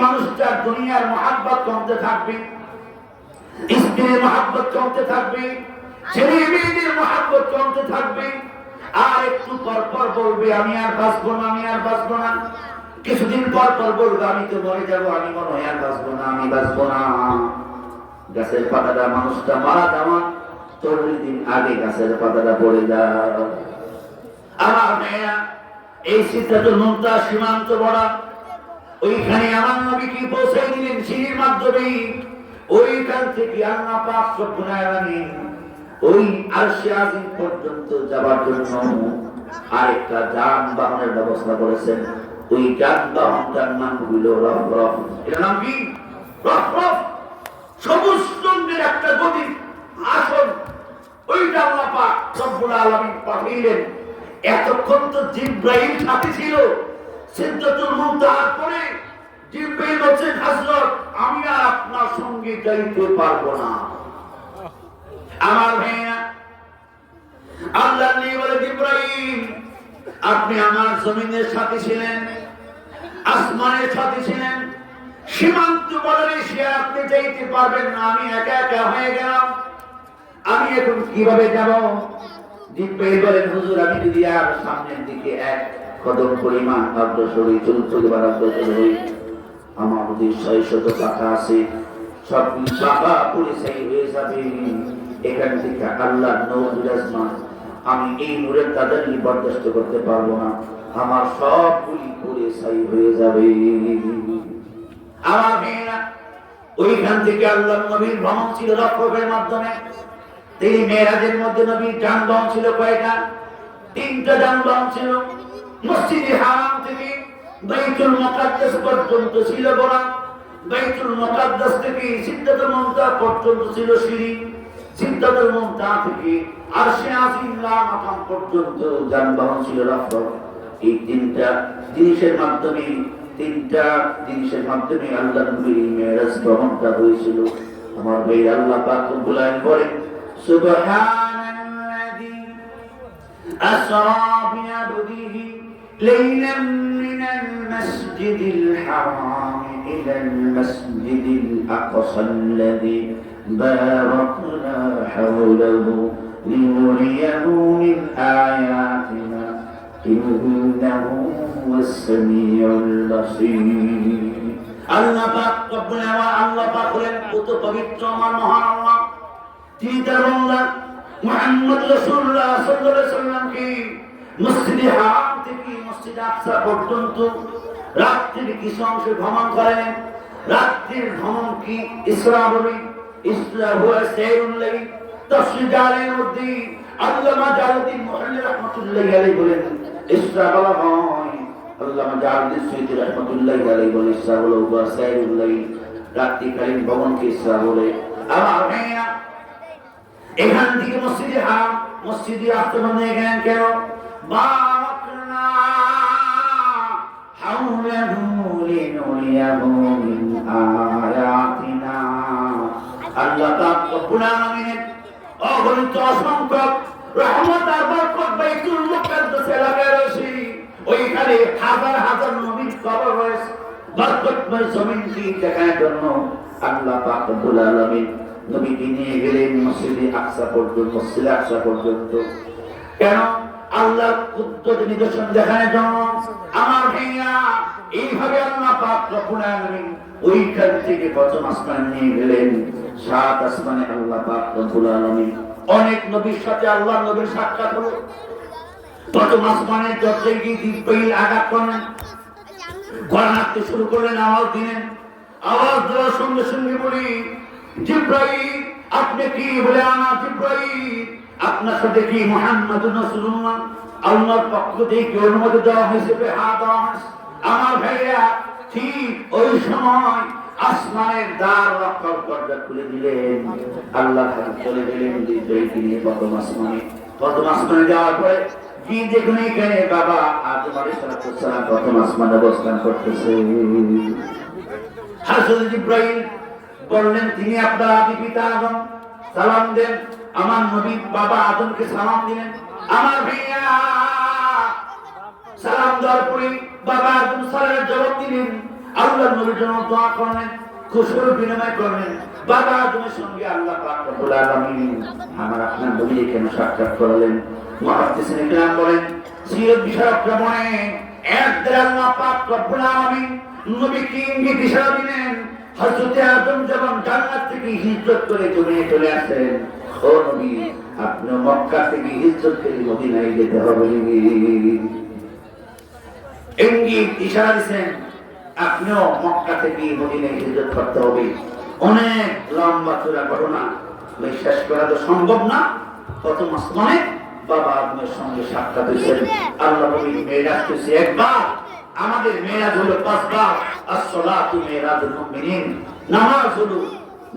মানুষটার দুনিয়ার মহাব্বত কমতে থাকবে, স্ত্রীর মহাব্বত কমতে থাকবে, ছেলে মেয়েদের মহাব্বত কমতে থাকবে। আর একটু পর পর বলবে আমি আর বাঁচবো না, আমি আর বাঁচবো না। কিছুদিন পর পর বলবে আমি তো মরে যাবো, আমি মনে হয় আর বাঁচবো না, আমি বাঁচবো না। গাছের পাতাটা মানুষটা মারা যাওয়া 40 দিন আগে গাছের পাতাটা পড়ে যায়। আমার মেয়েরা, এই সিদ্ধাতুল মুনতাহা সীমান্ত বড়া, ওইখানে আমার নবীকে পৌঁছে দিলেন সিঁড়ির মাধ্যমে। ওইখান থেকে আল্লাহ পাক রব্বুল আলামিন ওই আরশে আজিম পর্যন্ত যাবার জন্য আরেকটা যানবাহনের ব্যবস্থা করেছেন। ওই যানবাহনটার নাম হইল রফরফ। এর নাম কি? রফরফ। সবুজ রঙের একটা গদি আসন, ওইটা আল্লাহ পাক রব্বুল আলামিন পাঠিয়েলেন। এতক্ষণ তো জিবরাইল সাথে ছিল। সিদরাতুল মুনতাহার পরে জিবরাইল বলছেন হযরত আমি আর আপনার সঙ্গে যাইতে পারবো না। আমার ভাইয়া, আল্লাহ নিয়ে বলে জিবরাইল আপনি আমার জমিনের সাথে ছিলেন, আসমানের সাথে ছিলেন, সীমান্ত বদলে সে আপনি যাইতে পারবেন না, আমি একা একা হয়ে গেলাম, আমি এখন কিভাবে যাব? জিবরাইল বলেন হুজুর আমি যদি আর সামনের দিকে এক কদম পরিমাণ অগ্রসর হই, চলতে অগ্রসর হই, আমার যদি 600 টাকা আছে সবগুলি টাকা পরিচয় হয়ে যাবে। এখান থেকে আল্লাহর নূর বিরাজমান, আমি এই নূরের তাদেরকে বরদাস্ত করতে পারবো না, আমার সবগুলি পরিচয় হয়ে যাবে। আমার মেয়েরা, ওইখান থেকে আল্লাহর নবীর ভ্রমণ ছিল রফরফের মাধ্যমে। তিনি মেরাজের মধ্যে নবীর যানবাহন ছিল কয়টা? 3টা যানবাহন ছিল। মসজিদে হারাম থেকে বাইতুল মুকাদ্দাস পর্যন্ত ছিল বোরাক, বাইতুল মুকাদ্দাস থেকে সিদরাতুল মুনতাহা পর্যন্ত ছিল সিঁড়ি, সিদরাতুল মুনতাহা থেকে আরশে আজিম লা মাকাম পর্যন্ত যানবাহন ছিল রফরফ। এই 3টা জিনিসের মাধ্যমে আল্লাহর নবীর মেরাজ ভ্রমণটা হয়েছিল। আমার ভাই আল্লাহ পাক রব্বুল আলামিন বলেন সুবহানাল্লাযী আসরা বিআবদিহি লাইলান মিনাল মাসজিদিল হারাম ইলাল মাসজিদিল আকসাল্লাযী বারাকনা হাওলাহু লিনুরিয়াহু মিন আয়াতিনা ইন্নাহু হুয়াস সামিউল বাসীর। আল্লাহ পাক রব্বুল আলামিন, আল্লাহ পাক হলেন কত পবিত্র আমার মহান আল্লাহ। তিনি তার বান্দা মুহাম্মদ রাসূলুল্লাহ সাল্লাল্লাহু আলাইহি সাল্লামকে মসজিদে হারাম থেকে মসজিদে আকসা পর্যন্ত রাত্রির কিছু অংশ ভ্রমণ করেন। রাত্রির ভ্রমণ কি ইসরা বলি? ইসরা হুয়া সাইরুল লাইল। তাফসীর জালালের মধ্যে আল্লামা জালালউদ্দিন মুহাল্লি রাহমাতুল্লাহি আলাইহি বলেন ইসরা বলা হয়, আল্লামা জালালউদ্দিন সুয়ুতী রাহমাতুল্লাহি আলাইহি বলেন ইসরা হলো হুয়া সাইরুল লাইল, রাত্রিকালীন ভ্রমণকে ইসরা বলে। আমার ভাইয়া, এখান থেকে মসজিদে হারাম, মসজিদে আকসা গেলেন কেন? বারাকনা হাওলাহু লিনুরিয়াহু মিন আয়াতিনা। আল্লাহ পাক রব্বুল আলামিনের অগণিত অসংখ্য রহমত আর বরকত বাইতুল মুকাদ্দাস এলাকায় রয়েছে। ওইখানে হাজার হাজার নবীর কবর রয়েছে। বরকতময় জমিনকে দেখার জন্য আল্লাহ পাক রব্বুল আলামিন নবীকে নিয়ে গেলেন মসজিদে আকসা পর্যন্ত। কেন? আল্লাহর কুদরত নিদর্শন দেখানোর জন্য। আমার ভাইয়া, এইভাবে আল্লাহ পাক রব্বুল আলামিন ওইখান থেকে প্রথম আসমানে নিয়ে গেলেন। 7 আসমানে আল্লাহ পাক রব্বুল আলামিন অনেক নবীর সাথে আল্লাহর নবীর সাক্ষাৎ হলো। প্রথম আসমানের দরজায় গিয়ে জিবরাইল আঘাত করলেন, ঘোড়া হাঁটতে শুরু করলেন, আওয়াজ দিলেন। আওয়াজ দেওয়ার সঙ্গে সঙ্গে বলি জিবরাইল আপনি কি? বলে আনা জিবরাইল, আপনার সাথে কি মুহাম্মাদুর রাসূলুল্লাহ আল্লাহর পক্ষ থেকে অনুমতি দেওয়া হয়েছে? হ্যাঁ দেওয়া হয়েছে। আমার ভাইয়া, ঠিক ওই সময় আসমানের দ্বার রক্ষক দরজা খুলে দিলেন। আল্লাহ চলে গেলেন জিবরাইলকে নিয়ে প্রথম আসমানে যাওয়ার পরে কি দেখুন এখানে বাবা আদম আলাইহিস সালাম প্রথম আসমানে অবস্থান করতেছে। হযরত জিবরাইল বললেন তিনি আপনার আদি পিতা আদম, সালাম দেন। আমার নবী বাবা আদমকে সালাম দিলেন। আমার ভাইয়া, সালাম দেওয়ার পরে বাবা আদম সালামের জবাব দিলেন। আল্লাহ নবীর জন্য দোয়া করলেন, খুশির বিনিময় করলেন। বাবা আদমের সঙ্গে আল্লাহ পাক রব্বুল আলামিন আমার আপনার নবীকে কেন সাক্ষাৎ করলেন? মুহাদ্দিসিন ইকরাম বলেন, সিরাত বিশারদরা বলেন, একদিন আল্লাহ পাক রব্বুল আলামিন নবীকে ইঙ্গিত ইশারা দিলেন, হযরত আদম যখন জান্নাত থেকে হিজরত করে দুনিয়ায় চলে আসেন, ও নবী আপনি মক্কা থেকে হিজরত করে মদিনায় যেতে হবে। ইঙ্গিত ইশারা দিয়েছেন, আপনিও মক্কা থেকে মদিনায় হিজরত করতে হবে। অনেক লম্বা চূড়া ঘটনা, বিশ্বাস করা তো সম্ভব না। প্রথম আসমানে বাবা আদমের সঙ্গে সাক্ষাৎ হয়েছেন। আল্লাহ নবী মেরাজ হয়েছে একবার, আমাদের মেরাজ হলো 5 বার। আসসালাতু মিরাজুল মুমিনিন, নামাজ হলো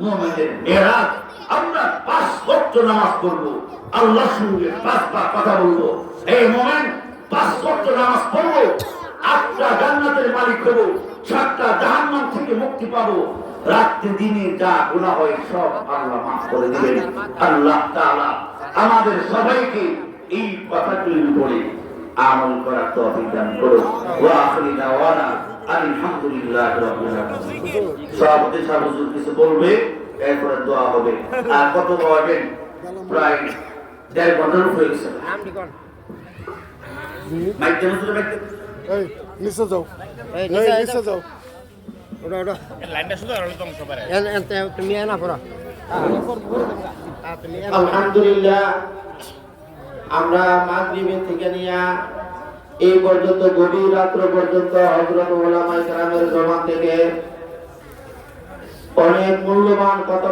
মুমিনের মেরাজ। আমরা 5 ওয়াক্ত নামাজ পড়ব, আল্লাহর সঙ্গে 5 বার কথা বলবো। এই মুমিন 5 ওয়াক্ত নামাজ পড়ব, 8টা জান্নাতের মালিক হব, 7টা জাহান্নাম থেকে মুক্তি পাবো। রাতে দিনে যা গুনাহ হয় সব আল্লাহ মাফ করে দিবেন। আল্লাহ তাআলা আমাদের সবাইকে এই কথাগুলির উপরে আমল করার তৌফিক দান করুন। ওয়া আখিরি দাওয়ানা আলহামদুলিল্লাহি রাব্বিল আলামিন। সভাপতি সাহেব হুজুর কিছু বলবে, এরপরে দোয়া হবে। আর কত বলবেন? প্রায় 1.5 ঘন্টার উপরে হয়ে গেছে। মাইক দেন হুজুর, মাইক দেন। এই নিচে যাও, এই নিচে যাও। ওটা লাইনটা শুধু আর তো অংশ পারে এনতে তুমি না পড়া। আলহামদুলিল্লাহ, আমরা মাগরিবের থেকে নিয়ে এই পর্যন্ত গভীর রাত্র পর্যন্ত হযরত উলামায়ে কেরামের জবান থেকে অনেক মূল্যবান কথা